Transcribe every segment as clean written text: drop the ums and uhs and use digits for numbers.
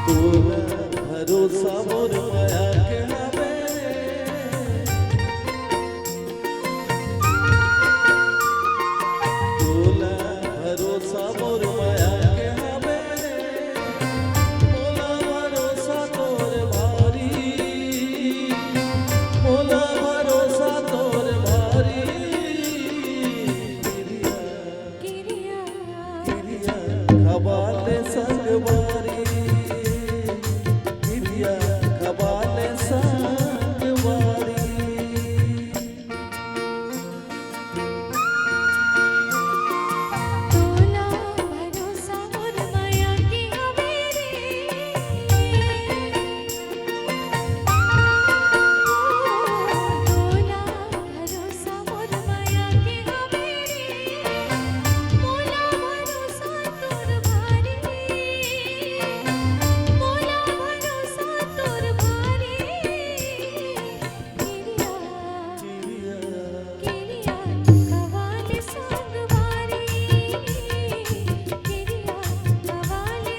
तोला भरोसा मोर माया के हवे तोला भरोसा मोर माया के हवे मोला भरोसा तोर भारी मोला भरोसा तोर भारी किरिया खबाले संगवारी किरिया खबाले संगवारी तोला भरोसा मोर माया की हवे रे तोला भरोसा मोर माया की हवे रे मोला भरोसा तोर भारी मोला भरोसा तोर भारी किरिया खवाले संगवारी किरिया खवाले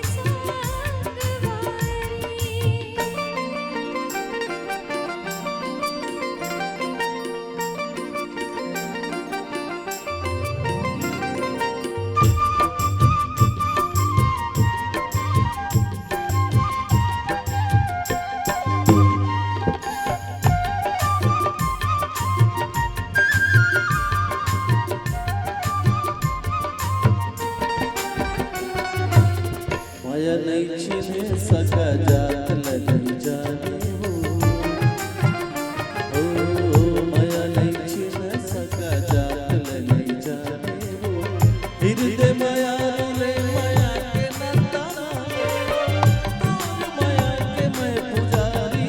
माया नहीं छीने सका जात लगी जाने हो माया नहीं छीने सका जात लगी जाने हो हृदय माया रे माया के नंदना तोर माया के मैं पुजारी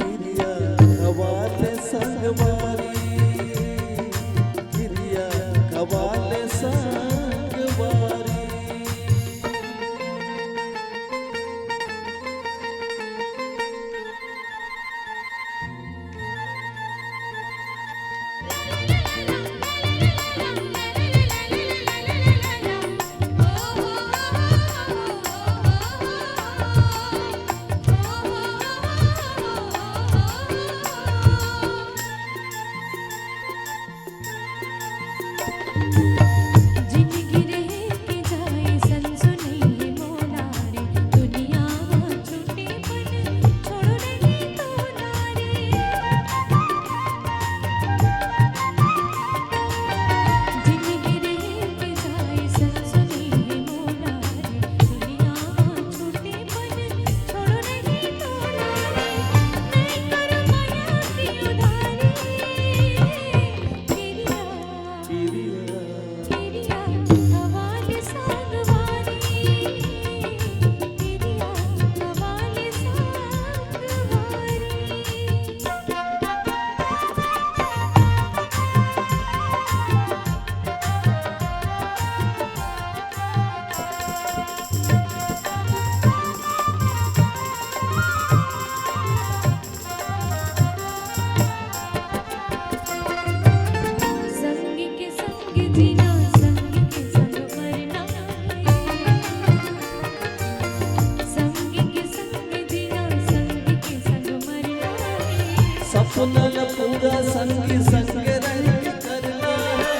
किरिया खवाले संगवारी किरिया खवाले संगवारी जिंदगी रहे के जाए संसुनी मोला रे दुनिया छूटे पन छोड़ रही तो नारे जिंदगी रहे के जाए संसुनी मोला रे दुनिया छूटे पन छोड़ रही तो नारे मैं कर माया की उधारी किरिया खवाले संगवारी किरिया खवाले संग के संग जीना संग के संग मरना संग के संग जीना संग के संग मरना सपना न पूरा संगी संग रह करना है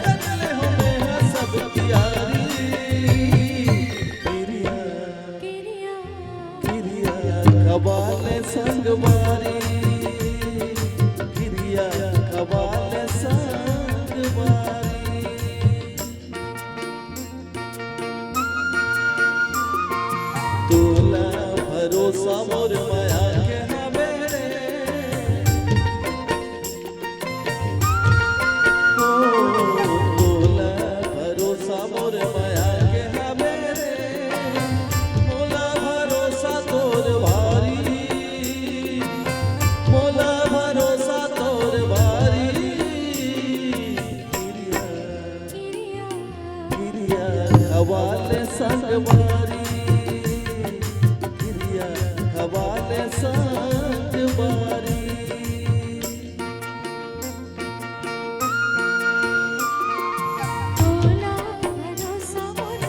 कर ले हमें सब तैयारी किरिया खवाले संगवारी किरिया खवाले संगवारी तोला भरोसा मोर माया के हवे रे तोला भरोसा मोर माया के हवे रे मोला भरोसा तोर भारी मोला भरोसा तोर भारी किरिया खवाले संगवारी किरिया खवाले संगवारी तोला भरोसा मोर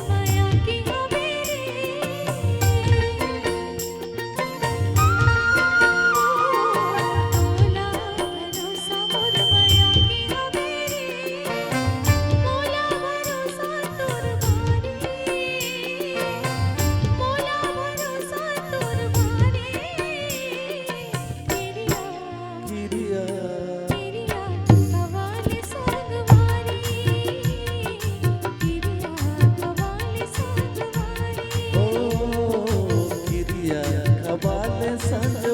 सांज